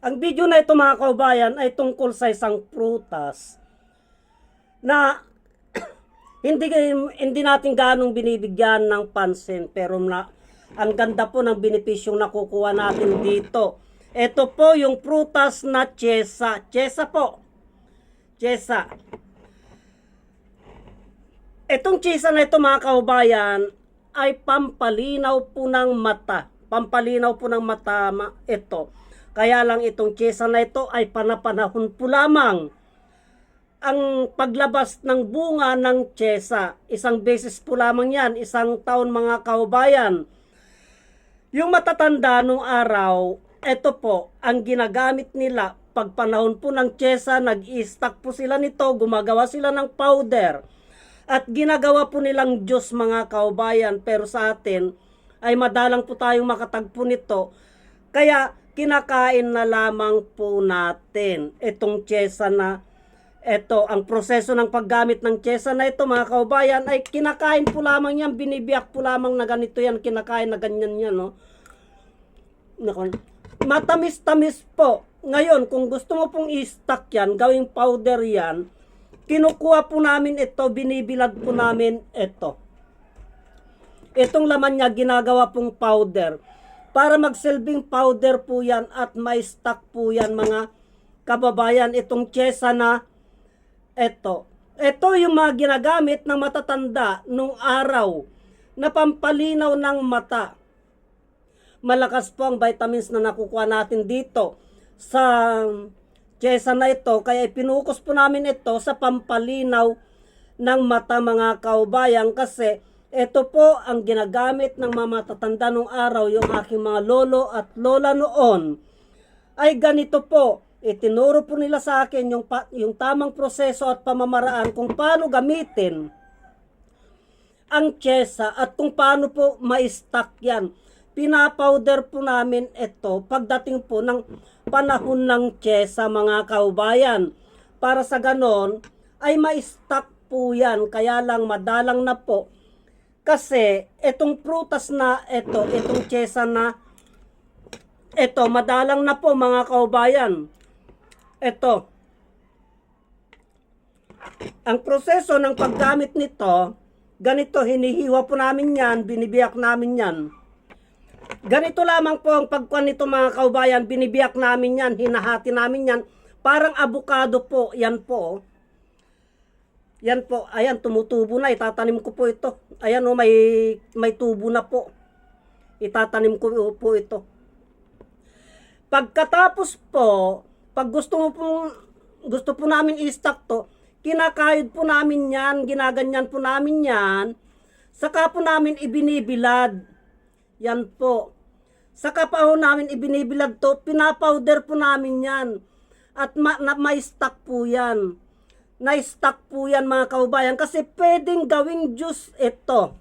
Ang video na ito mga kaubayan ay tungkol sa isang prutas na hindi natin ganong binibigyan ng pansin, pero ang ganda po ng benepisyong nakukuha natin dito. Ito po yung prutas na chesa. Chesa po. Chesa. Itong chesa na ito mga kaubayan ay pampalinaw po ng mata. Pampalinaw po ng mata ito. Kaya lang itong chesa na ito ay panapanahon po lamang ang paglabas ng bunga ng chesa. Isang beses po lamang yan, isang taon mga kaubayan. Yung matatanda nung araw, ito po, ang ginagamit nila pag panahon po ng chesa, nag-i-stock po sila nito, gumagawa sila ng powder. At ginagawa po nilang juice mga kaubayan, pero sa atin ay madalang po tayong makatagpo nito. Kaya kinakain na lamang po natin itong chesa na ito. Ang proseso ng paggamit ng chesa na ito mga kaubayan ay kinakain po lamang yan, binibiyak po lamang na ganito yan, kinakain na ganyan yan, no? Matamis-tamis po. Ngayon, kung gusto mo pong i-stock yan, gawing powder yan, kinukuha po namin ito, binibilad po namin ito. Itong laman niya, ginagawa pong powder. Para magsilbing powder po yan at may stock po yan mga kababayan. Itong chesa na ito. Ito yung mga ginagamit ng matatanda nung araw na pampalinaw ng mata. Malakas po ang vitamins na nakukuha natin dito sa chesa na ito. Kaya ipinukos po namin ito sa pampalinaw ng mata mga kaubayan, kasi ito po ang ginagamit ng mga matatanda nung araw. Yung aking mga lolo at lola noon ay ganito po. Itinuro po nila sa akin yung tamang proseso at pamamaraan kung paano gamitin ang chesa at kung paano po ma-stock yan. Pinapowder po namin ito pagdating po ng panahon ng chesa mga kaubayan. Para sa ganon ay ma-stock po yan. Kaya lang madalang na po. Kasi itong prutas na ito, itong chesa na ito, madalang na po mga kaubayan. Ito. Ang proseso ng paggamit nito, ganito, hinihiwa po namin yan, binibiyak namin yan. Ganito lamang po ang pagkuhan nito mga kaubayan, binibiyak namin yan, hinahati namin yan. Parang avocado po, yan po. Yan po, ayan, tumutubo na, itatanim ko po ito. Ayan o, may tubo na po. Itatanim ko po ito. Pagkatapos po, pag gusto po namin i-stock to, kinakayod po namin yan, ginaganyan po namin yan, saka po namin ibinibilad. Yan po. Saka pa po namin ibinibilad to, pinapowder po namin yan. At may stock po yan. Na-stock po yan mga kaubayan, kasi pwedeng gawing juice ito.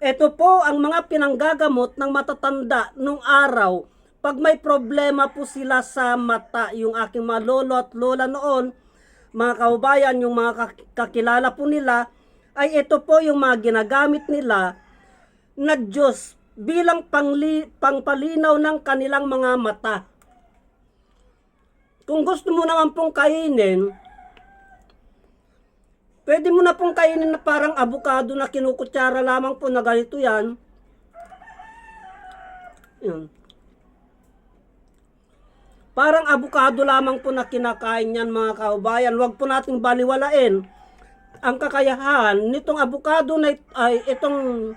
Ito po ang mga pinanggagamot ng matatanda nung araw. Pag may problema po sila sa mata, yung aking mga lolo at lola noon, mga kaubayan, yung mga kakilala po nila, ay ito po yung mga ginagamit nila na juice bilang pangpalinaw ng kanilang mga mata. Kung gusto mo naman pong kainin, pwede mo na pong kainin na parang avocado na kinukutsara lamang po na ganito yan. Yan. Parang avocado lamang po na kinakain yan mga kaubayan. Huwag po nating baliwalain ang kakayahan nitong avocado na ay itong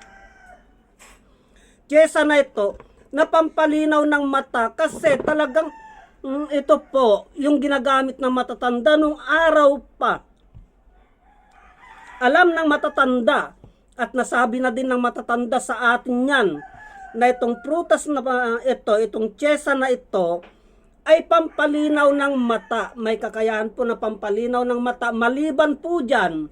chesa na ito na pampalinaw ng mata, kasi talagang ito po yung ginagamit ng matatanda nung araw pa. Alam ng matatanda at nasabi na din ng matatanda sa atin yan na itong prutas na ito, itong chesa na ito ay pampalinaw ng mata. May kakayahan po na pampalinaw ng mata. Maliban po dyan,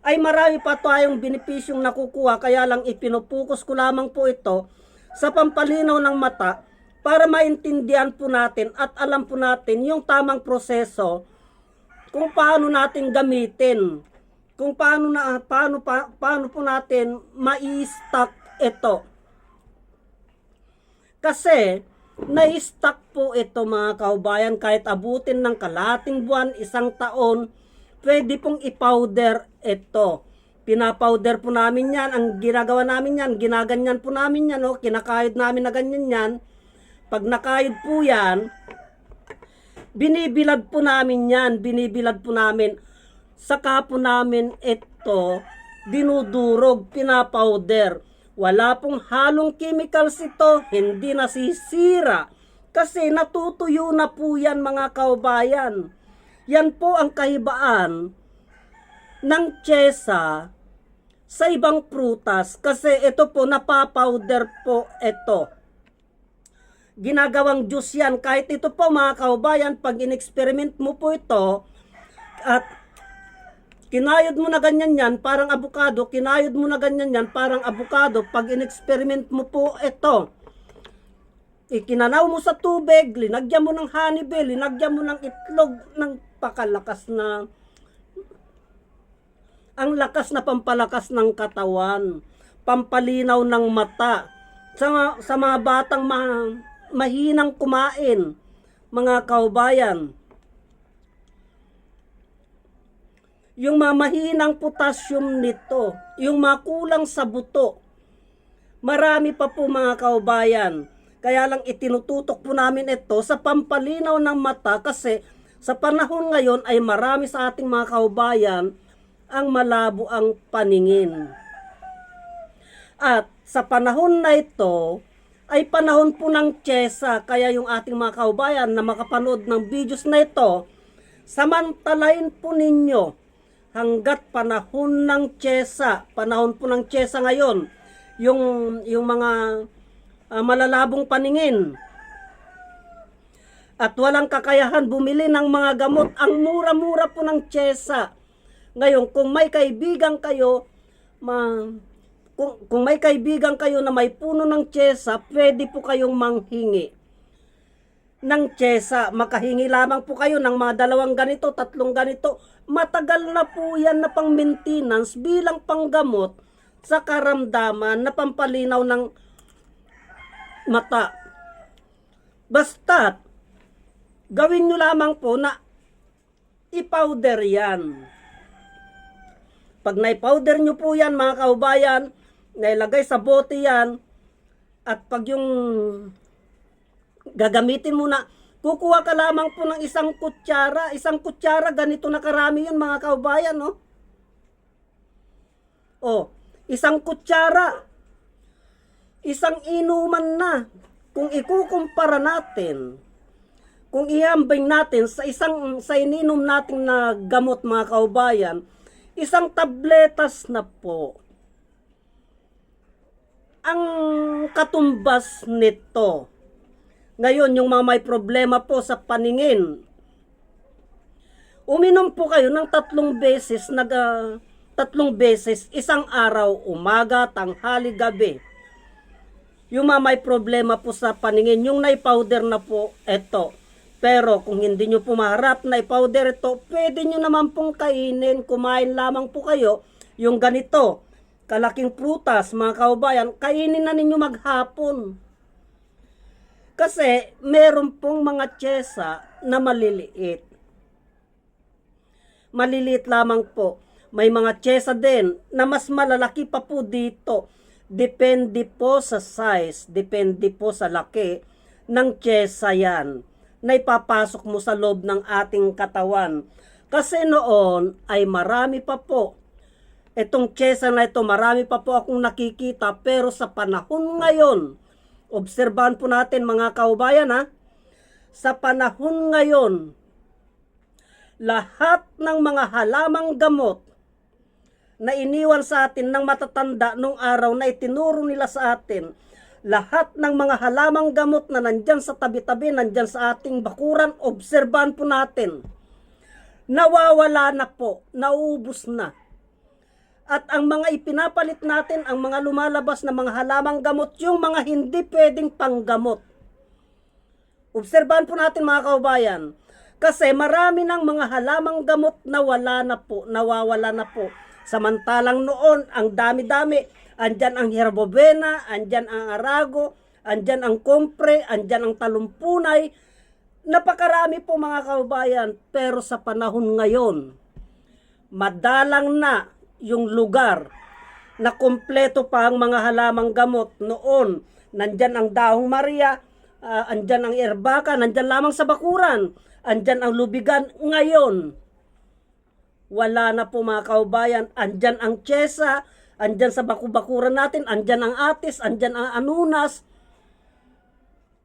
ay marami pa tayong benepisyong nakukuha. Kaya lang ipinupokus ko lamang po ito sa pampalinaw ng mata para maintindihan po natin at alam po natin yung tamang proseso kung paano natin gamitin, kung paano po natin ma-stock ito. Kasi, na-stock po ito mga kaubayan kahit abutin ng kalating buwan, isang taon, pwede pong i-powder ito. Pinapowder po namin yan. Ang ginagawa namin yan, ginaganyan po namin yan, oh. Kinakayod namin na ganyan yan. Pag nakayod po yan, binibilad po namin yan. Binibilad po namin. Saka po namin ito, dinudurog, pinapowder. Wala pong halong chemicals ito. Hindi nasisira. Kasi natutuyo na po yan mga kaubayan. Yan po ang kahibaan ng tiyesa sa ibang prutas kasi ito po napapowder po ito. Ginagawang juice yan. Kahit ito po mga kaubayan, pag in-experiment mo po ito at kinayod mo na ganyan yan, parang avocado, kinayod mo na ganyan yan, parang avocado, pag in-experiment mo po ito, ikinanaw mo sa tubig, linagyan mo ng honeybee, linagyan mo ng itlog, ng pakalakas na ang lakas na pampalakas ng katawan, pampalinaw ng mata, sa mga batang mahinang kumain, mga kaubayan. Yung mahinang potassium nito, yung makulang sa buto, marami pa po mga kaubayan. Kaya lang itinututok po namin ito sa pampalinaw ng mata kasi sa panahon ngayon ay marami sa ating mga kaubayan ang malabo ang paningin. At sa panahon na ito, ay panahon po ng tiyesa, kaya yung ating mga kaubayan na makapanood ng videos na ito, samantalain po ninyo hanggat panahon ng tiyesa, panahon po ng tiyesa ngayon, yung mga malalabong paningin, at walang kakayahan bumili ng mga gamot, ang mura-mura po ng tiyesa. Ngayon, kung may kaibigan kayo, kung may kaibigan kayo na may puno ng tiyesa, pwede po kayong manghingi ng tiyesa. Makahingi lamang po kayo ng mga 2 ganito, 3 ganito. Matagal na po yan na pang maintenance bilang panggamot sa karamdaman na pampalinaw ng mata. Basta't, gawin nyo lamang po na i-powder yan. Pag na-powder nyo po yan mga kaubayan, nailagay sa bote yan, at pag yung gagamitin mo na, kukuha ka lamang po ng isang kutsara, ganito na karami yun mga kaubayan, no? O, isang kutsara, isang inuman na. Kung ikukumpara natin, kung ihambing natin sa ininom natin na gamot mga kaubayan, isang tabletas na po ang katumbas nito. Ngayon, yung mga may problema po sa paningin, uminom po kayo ng 3 beses, 3 beses, isang araw, umaga, tanghali, gabi. Yung mga may problema po sa paningin, yung na-powder na po, eto. Pero kung hindi nyo po maharap na i-powder ito, pwede nyo naman pong kainin, kumain lamang po kayo. Yung ganito, kalaking prutas, mga kaubayan, kainin na ninyo maghapon. Kasi meron pong mga tiyesa na maliliit. Maliliit lamang po. May mga tiyesa din na mas malalaki pa po dito. Depende po sa size, depende po sa laki ng tiyesa yan na ipapasok mo sa loob ng ating katawan. Kasi noon ay marami pa po. Itong tiyesa na ito, marami pa po akong nakikita. Pero sa panahon ngayon, obserbahan po natin mga kaubayan ha, sa panahon ngayon, lahat ng mga halamang gamot na iniwan sa atin ng matatanda nung araw na itinuro nila sa atin, lahat ng mga halamang gamot na nandyan sa tabi-tabi, nandyan sa ating bakuran, obserbahan po natin. Nawawala na po, nauubos na. At ang mga ipinapalit natin, ang mga lumalabas na mga halamang gamot, yung mga hindi pwedeng panggamot. Obserbahan po natin mga kaubayan. Kasi marami ng mga halamang gamot na wala na po, nawawala na po. Samantalang noon, ang dami-dami. Andyan ang herbovena, andyan ang arago, andyan ang kompre, andyan ang talumpunay. Napakarami po mga kababayan, pero sa panahon ngayon, madalang na yung lugar na kompleto pa ang mga halamang gamot. Noon, nandyan ang dahong Maria, andyan ang erbaka, nandyan lamang sa bakuran, andyan ang lubigan. Ngayon, wala na po mga kaubayan, andyan ang tiyesa, andyan sa bakuran natin, andyan ang atis, andyan ang anunas.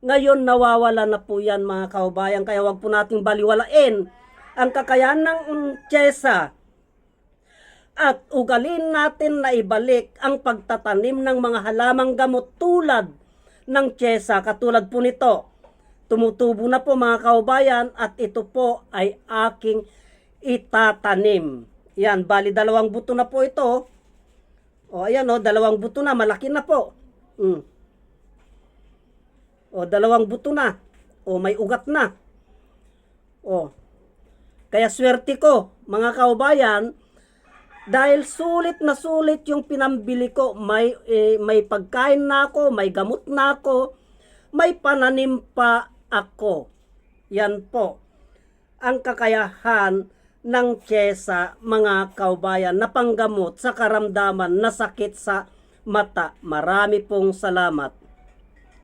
Ngayon nawawala na po yan mga kaubayan, kaya wag po nating baliwalain ang kakayahan ng tiyesa at ugalin natin na ibalik ang pagtatanim ng mga halamang gamot tulad ng tiyesa. Katulad po nito, tumutubo na po mga kaubayan at ito po ay aking itatanim. Yan, bali 2 buto na po ito. O ayan o, 2 buto na, malaki na po. O 2 buto na. O may ugat na. O, kaya swerte ko mga kaubayan, dahil sulit na sulit yung pinambili ko. May pagkain na ako, may gamot na ako, may pananim pa ako. Yan po ang kakayahan ng tiyesa mga kaubayan na panggamot sa karamdaman na sakit sa mata. Marami pong salamat.